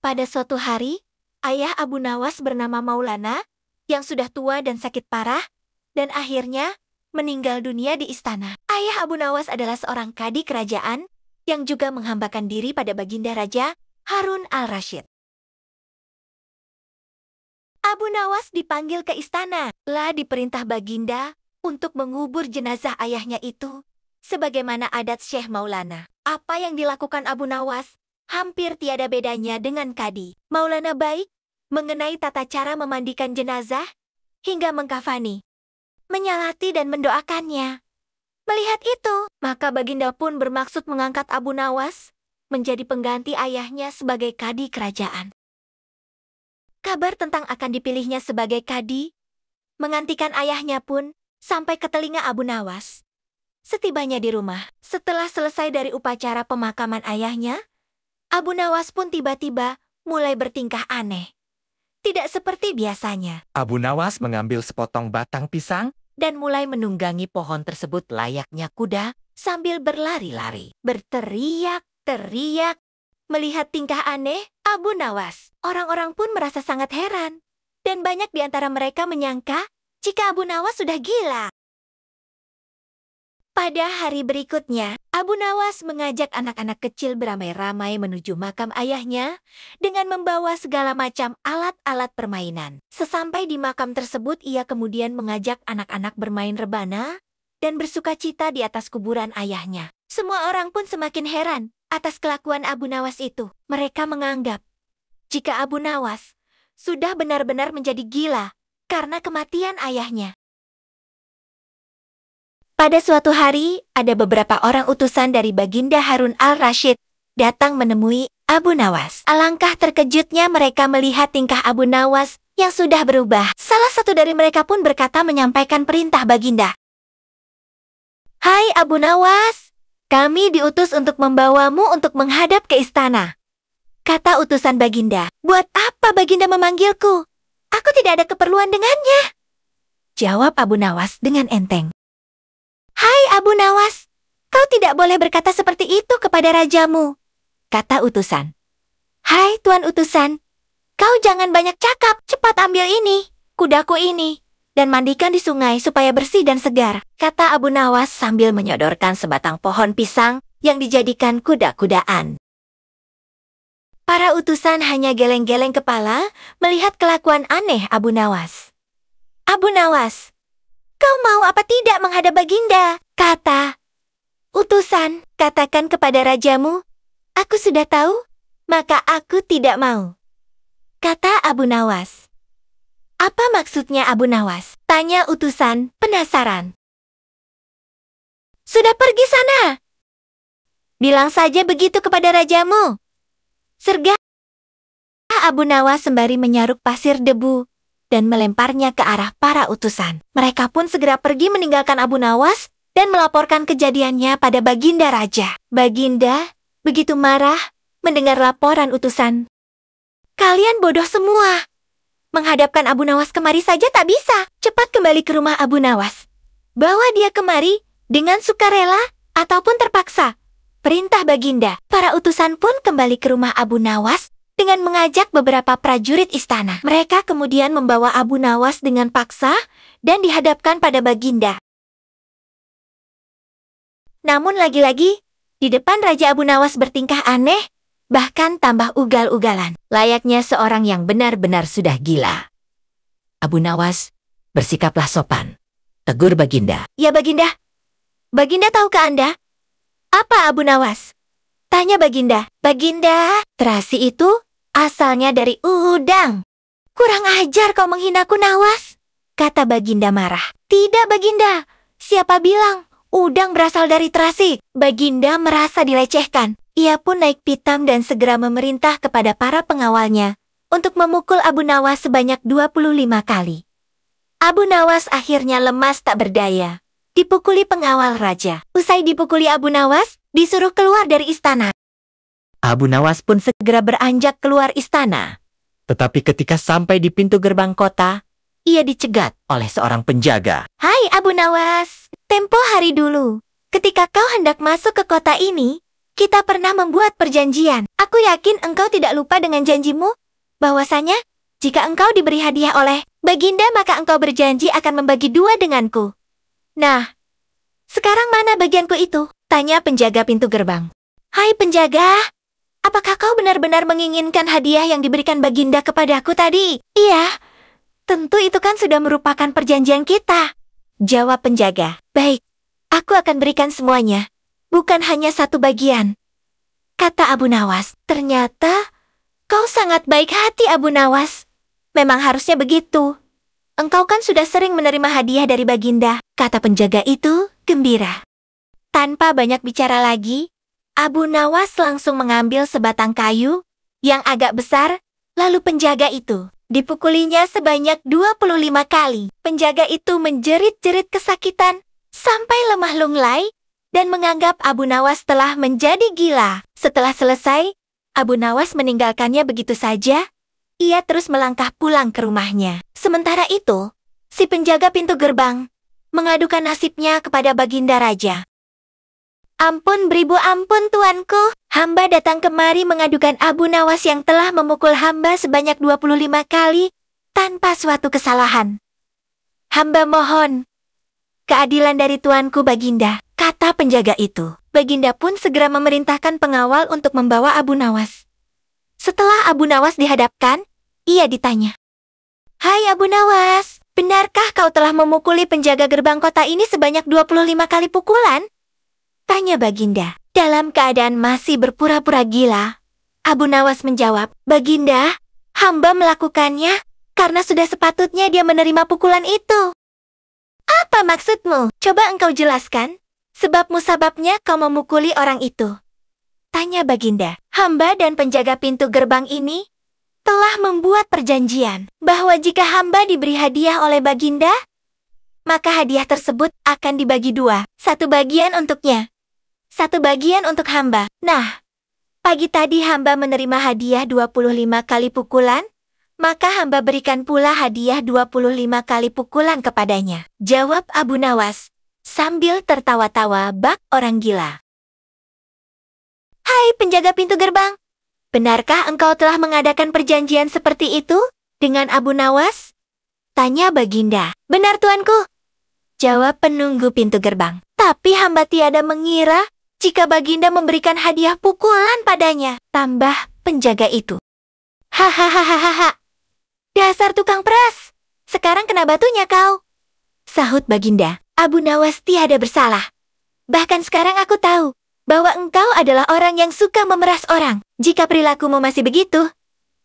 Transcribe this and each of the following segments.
Pada suatu hari, ayah Abu Nawas bernama Maulana, yang sudah tua dan sakit parah, dan akhirnya meninggal dunia di istana. Ayah Abu Nawas adalah seorang kadi kerajaan, yang juga menghambakan diri pada baginda Raja Harun al-Rashid. Abu Nawas dipanggil ke istana, lah diperintah baginda untuk mengubur jenazah ayahnya itu, sebagaimana adat Syekh Maulana. Apa yang dilakukan Abu Nawas hampir tiada bedanya dengan kadi. Maulana baik mengenai tata cara memandikan jenazah hingga mengkafani, menyalati dan mendoakannya. Melihat itu, maka baginda pun bermaksud mengangkat Abu Nawas menjadi pengganti ayahnya sebagai kadi kerajaan. Kabar tentang akan dipilihnya sebagai kadi menggantikan ayahnya pun sampai ke telinga Abu Nawas. Setibanya di rumah, setelah selesai dari upacara pemakaman ayahnya, Abu Nawas pun tiba-tiba mulai bertingkah aneh. Tidak seperti biasanya. Abu Nawas mengambil sepotong batang pisang Dan mulai menunggangi pohon tersebut layaknya kuda sambil berlari-lari. Berteriak-teriak. Melihat tingkah aneh Abu Nawas, orang-orang pun merasa sangat heran. Dan banyak di antara mereka menyangka jika Abu Nawas sudah gila. Pada hari berikutnya, Abu Nawas mengajak anak-anak kecil beramai-ramai menuju makam ayahnya dengan membawa segala macam alat-alat permainan. Sesampai di makam tersebut, ia kemudian mengajak anak-anak bermain rebana dan bersukacita di atas kuburan ayahnya. Semua orang pun semakin heran atas kelakuan Abu Nawas itu. Mereka menganggap jika Abu Nawas sudah benar-benar menjadi gila karena kematian ayahnya. Pada suatu hari, ada beberapa orang utusan dari baginda Harun al-Rashid datang menemui Abu Nawas. Alangkah terkejutnya mereka melihat tingkah Abu Nawas yang sudah berubah. Salah satu dari mereka pun berkata menyampaikan perintah baginda. "Hai Abu Nawas, kami diutus untuk membawamu untuk menghadap ke istana." Kata utusan baginda, "Buat apa baginda memanggilku? Aku tidak ada keperluan dengannya." Jawab Abu Nawas dengan enteng. "Hai Abu Nawas, kau tidak boleh berkata seperti itu kepada rajamu," kata utusan. "Hai Tuan utusan, kau jangan banyak cakap, cepat ambil ini, kudaku ini, dan mandikan di sungai supaya bersih dan segar," kata Abu Nawas sambil menyodorkan sebatang pohon pisang yang dijadikan kuda-kudaan. Para utusan hanya geleng-geleng kepala melihat kelakuan aneh Abu Nawas. "Abu Nawas, kau mau apa tidak menghadap baginda?" kata utusan. "Katakan kepada rajamu, aku sudah tahu, maka aku tidak mau," kata Abu Nawas. "Apa maksudnya Abu Nawas?" tanya utusan, penasaran. "Sudah pergi sana. Bilang saja begitu kepada rajamu," sergah Abu Nawas sembari menyaruk pasir debu dan melemparnya ke arah para utusan. Mereka pun segera pergi meninggalkan Abu Nawas dan melaporkan kejadiannya pada baginda raja. Baginda begitu marah mendengar laporan utusan. "Kalian bodoh semua. Menghadapkan Abu Nawas kemari saja tak bisa. Cepat kembali ke rumah Abu Nawas. Bawa dia kemari dengan sukarela ataupun terpaksa," perintah baginda. Para utusan pun kembali ke rumah Abu Nawas dengan mengajak beberapa prajurit istana. Mereka kemudian membawa Abu Nawas dengan paksa dan dihadapkan pada baginda. Namun lagi-lagi, di depan Raja Abu Nawas bertingkah aneh, bahkan tambah ugal-ugalan, layaknya seorang yang benar-benar sudah gila. Abu Nawas, bersikaplah sopan, tegur baginda. "Ya baginda. Baginda tahukah Anda apa Abu Nawas?" tanya baginda. "Baginda, terasi itu asalnya dari udang." "Kurang ajar kau menghinaku Nawas," kata baginda marah. "Tidak baginda, siapa bilang udang berasal dari terasi?" Baginda merasa dilecehkan. Ia pun naik pitam dan segera memerintah kepada para pengawalnya untuk memukul Abu Nawas sebanyak 25 kali. Abu Nawas akhirnya lemas tak berdaya. Dipukuli pengawal raja. Usai dipukuli Abu Nawas, disuruh keluar dari istana. Abu Nawas pun segera beranjak keluar istana. Tetapi ketika sampai di pintu gerbang kota, ia dicegat oleh seorang penjaga. "Hai Abu Nawas, tempo hari dulu, ketika kau hendak masuk ke kota ini, Kita pernah membuat perjanjian. Aku yakin engkau tidak lupa dengan janjimu, bahwasanya jika engkau diberi hadiah oleh Baginda maka engkau berjanji akan membagi dua denganku. Nah, sekarang mana bagianku itu? Tanya penjaga pintu gerbang. Hai penjaga, apakah kau benar-benar menginginkan hadiah yang diberikan Baginda kepadaku tadi? Iya, tentu itu kan sudah merupakan perjanjian kita. Jawab penjaga. Baik, aku akan berikan semuanya, bukan hanya satu bagian. Kata Abu Nawas. Ternyata kau sangat baik hati, Abu Nawas. Memang harusnya begitu. Engkau kan sudah sering menerima hadiah dari Baginda, kata penjaga itu gembira. Tanpa banyak bicara lagi, Abu Nawas langsung mengambil sebatang kayu yang agak besar, lalu penjaga itu dipukulinya sebanyak 25 kali. Penjaga itu menjerit-jerit kesakitan sampai lemah lunglai dan menganggap Abu Nawas telah menjadi gila. Setelah selesai, Abu Nawas meninggalkannya begitu saja. Ia terus melangkah pulang ke rumahnya. Sementara itu, si penjaga pintu gerbang mengadukan nasibnya kepada Baginda Raja. Ampun beribu ampun tuanku, hamba datang kemari mengadukan Abu Nawas yang telah memukul hamba sebanyak 25 kali tanpa suatu kesalahan. Hamba mohon keadilan dari tuanku Baginda, kata penjaga itu. Baginda pun segera memerintahkan pengawal untuk membawa Abu Nawas. Setelah Abu Nawas dihadapkan, ia ditanya. Hai Abu Nawas, benarkah kau telah memukuli penjaga gerbang kota ini sebanyak 25 kali pukulan? Tanya Baginda. Dalam keadaan masih berpura-pura gila, Abu Nawas menjawab, Baginda, hamba melakukannya karena sudah sepatutnya dia menerima pukulan itu. Apa maksudmu? Coba engkau jelaskan. Sebab musababnya kau memukuli orang itu. Tanya Baginda. Hamba dan penjaga pintu gerbang ini telah membuat perjanjian bahwa jika hamba diberi hadiah oleh Baginda, maka hadiah tersebut akan dibagi dua. Satu bagian untuknya, satu bagian untuk hamba. Nah, pagi tadi hamba menerima hadiah 25 kali pukulan, maka hamba berikan pula hadiah 25 kali pukulan kepadanya. Jawab Abu Nawas sambil tertawa-tawa bak orang gila. Hai penjaga pintu gerbang, benarkah engkau telah mengadakan perjanjian seperti itu dengan Abu Nawas? Tanya Baginda. Benar tuanku, jawab penunggu pintu gerbang. Tapi hamba tiada mengira jika Baginda memberikan hadiah pukulan padanya, tambah penjaga itu. Hahaha, dasar tukang peras, sekarang kena batunya kau, sahut Baginda. Abu Nawas tiada bersalah. Bahkan sekarang aku tahu bahwa engkau adalah orang yang suka memeras orang. Jika perilakumu masih begitu,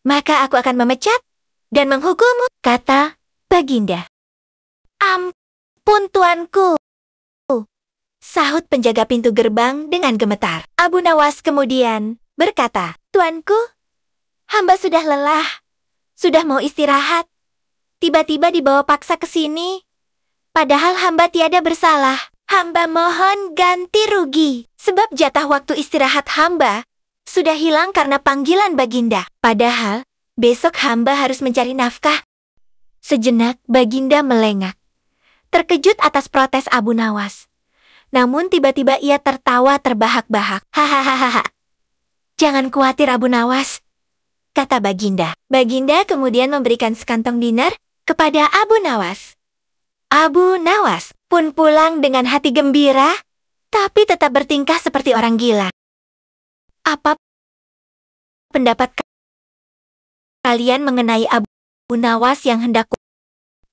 maka aku akan memecat dan menghukummu, kata Baginda. Ampun tuanku, sahut penjaga pintu gerbang dengan gemetar. Abu Nawas kemudian berkata, Tuanku, hamba sudah lelah, sudah mau istirahat. Tiba-tiba dibawa paksa ke sini. Padahal hamba tiada bersalah. Hamba mohon ganti rugi. Sebab jatah waktu istirahat hamba sudah hilang karena panggilan Baginda. Padahal besok hamba harus mencari nafkah. Sejenak Baginda melengak, terkejut atas protes Abu Nawas. Namun tiba-tiba ia tertawa terbahak-bahak. Hahaha. Jangan khawatir Abu Nawas, kata Baginda. Baginda kemudian memberikan sekantong dinar kepada Abu Nawas. Abu Nawas pun pulang dengan hati gembira, tapi tetap bertingkah seperti orang gila. Apa pendapat kalian mengenai Abu Nawas yang hendak?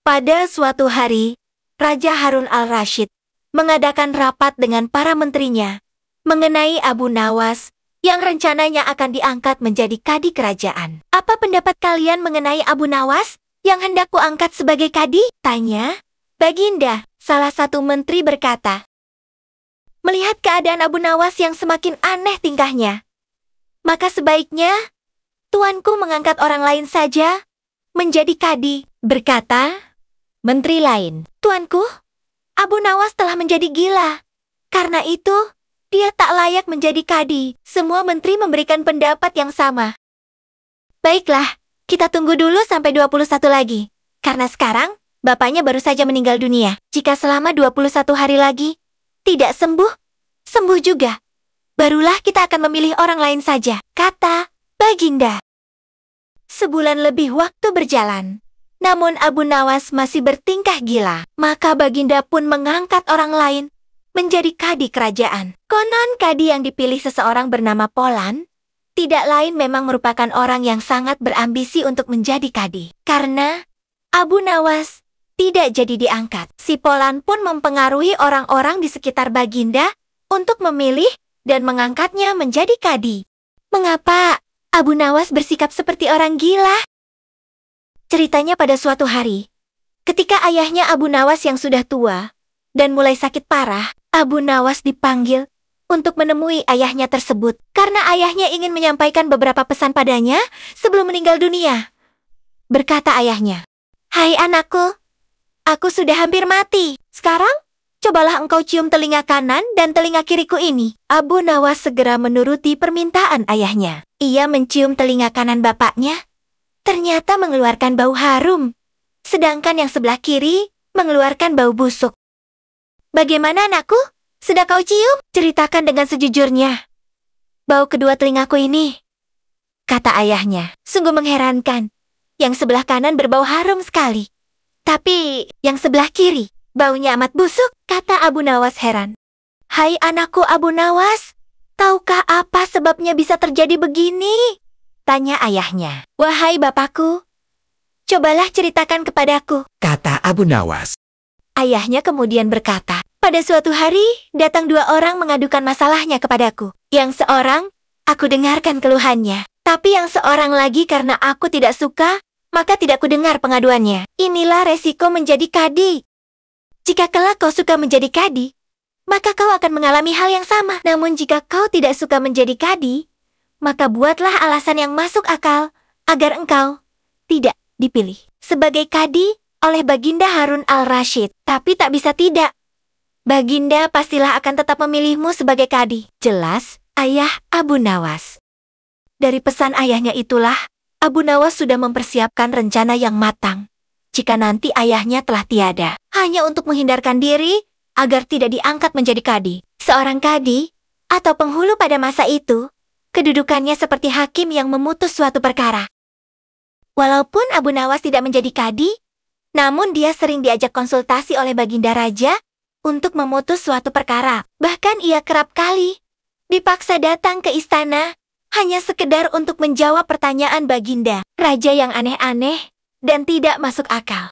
Pada suatu hari, Raja Harun al-Rashid mengadakan rapat dengan para menterinya mengenai Abu Nawas yang rencananya akan diangkat menjadi kadi kerajaan. Apa pendapat kalian mengenai Abu Nawas yang hendak kuangkat sebagai kadi? Tanya Baginda. Salah satu menteri berkata, melihat keadaan Abu Nawas yang semakin aneh tingkahnya, maka sebaiknya tuanku mengangkat orang lain saja menjadi kadi. Berkata menteri lain, Tuanku, Abu Nawas telah menjadi gila. Karena itu, dia tak layak menjadi kadi. Semua menteri memberikan pendapat yang sama. Baiklah, kita tunggu dulu sampai 21 lagi. Karena sekarang, bapaknya baru saja meninggal dunia. Jika selama 21 hari lagi tidak sembuh, sembuh juga. barulah kita akan memilih orang lain saja, kata Baginda. Sebulan lebih waktu berjalan. Namun Abu Nawas masih bertingkah gila. Maka Baginda pun mengangkat orang lain menjadi kadi kerajaan. Konon kadi yang dipilih seseorang bernama Polan tidak lain memang merupakan orang yang sangat berambisi untuk menjadi kadi. Karena Abu Nawas tidak jadi diangkat, si Polan pun mempengaruhi orang-orang di sekitar Baginda untuk memilih dan mengangkatnya menjadi kadi. Mengapa Abu Nawas bersikap seperti orang gila? Ceritanya pada suatu hari, ketika ayahnya Abu Nawas yang sudah tua dan mulai sakit parah, Abu Nawas dipanggil untuk menemui ayahnya tersebut karena ayahnya ingin menyampaikan beberapa pesan padanya sebelum meninggal dunia. Berkata ayahnya, "Hai anakku, aku sudah hampir mati. Sekarang, cobalah engkau cium telinga kanan dan telinga kiriku ini." Abu Nawas segera menuruti permintaan ayahnya. Ia mencium telinga kanan bapaknya, ternyata mengeluarkan bau harum, sedangkan yang sebelah kiri mengeluarkan bau busuk. "Bagaimana anakku? Sudah kau cium?" "Ceritakan dengan sejujurnya. Bau kedua telingaku ini," kata ayahnya. "Sungguh mengherankan. Yang sebelah kanan berbau harum sekali. Tapi yang sebelah kiri, baunya amat busuk," kata Abu Nawas heran. "Hai anakku Abu Nawas, tahukah apa sebabnya bisa terjadi begini?" tanya ayahnya. "Wahai bapakku, cobalah ceritakan kepadaku," kata Abu Nawas. Ayahnya kemudian berkata, "Pada suatu hari, datang dua orang mengadukan masalahnya kepadaku. Yang seorang, aku dengarkan keluhannya. Tapi yang seorang lagi karena aku tidak suka, maka tidak kudengar pengaduannya. Inilah resiko menjadi kadi. Jika kelak kau suka menjadi kadi, maka kau akan mengalami hal yang sama. Namun jika kau tidak suka menjadi kadi, maka buatlah alasan yang masuk akal agar engkau tidak dipilih sebagai kadi oleh Baginda Harun al-Rashid. Tapi tak bisa tidak. Baginda pastilah akan tetap memilihmu sebagai kadi," jelas ayah Abu Nawas. Dari pesan ayahnya itulah, Abu Nawas sudah mempersiapkan rencana yang matang. Jika nanti ayahnya telah tiada, hanya untuk menghindarkan diri agar tidak diangkat menjadi kadi. Seorang kadi atau penghulu pada masa itu, kedudukannya seperti hakim yang memutus suatu perkara. Walaupun Abu Nawas tidak menjadi kadi, namun dia sering diajak konsultasi oleh Baginda Raja untuk memutus suatu perkara. Bahkan ia kerap kali dipaksa datang ke istana hanya sekedar untuk menjawab pertanyaan Baginda Raja yang aneh-aneh dan tidak masuk akal.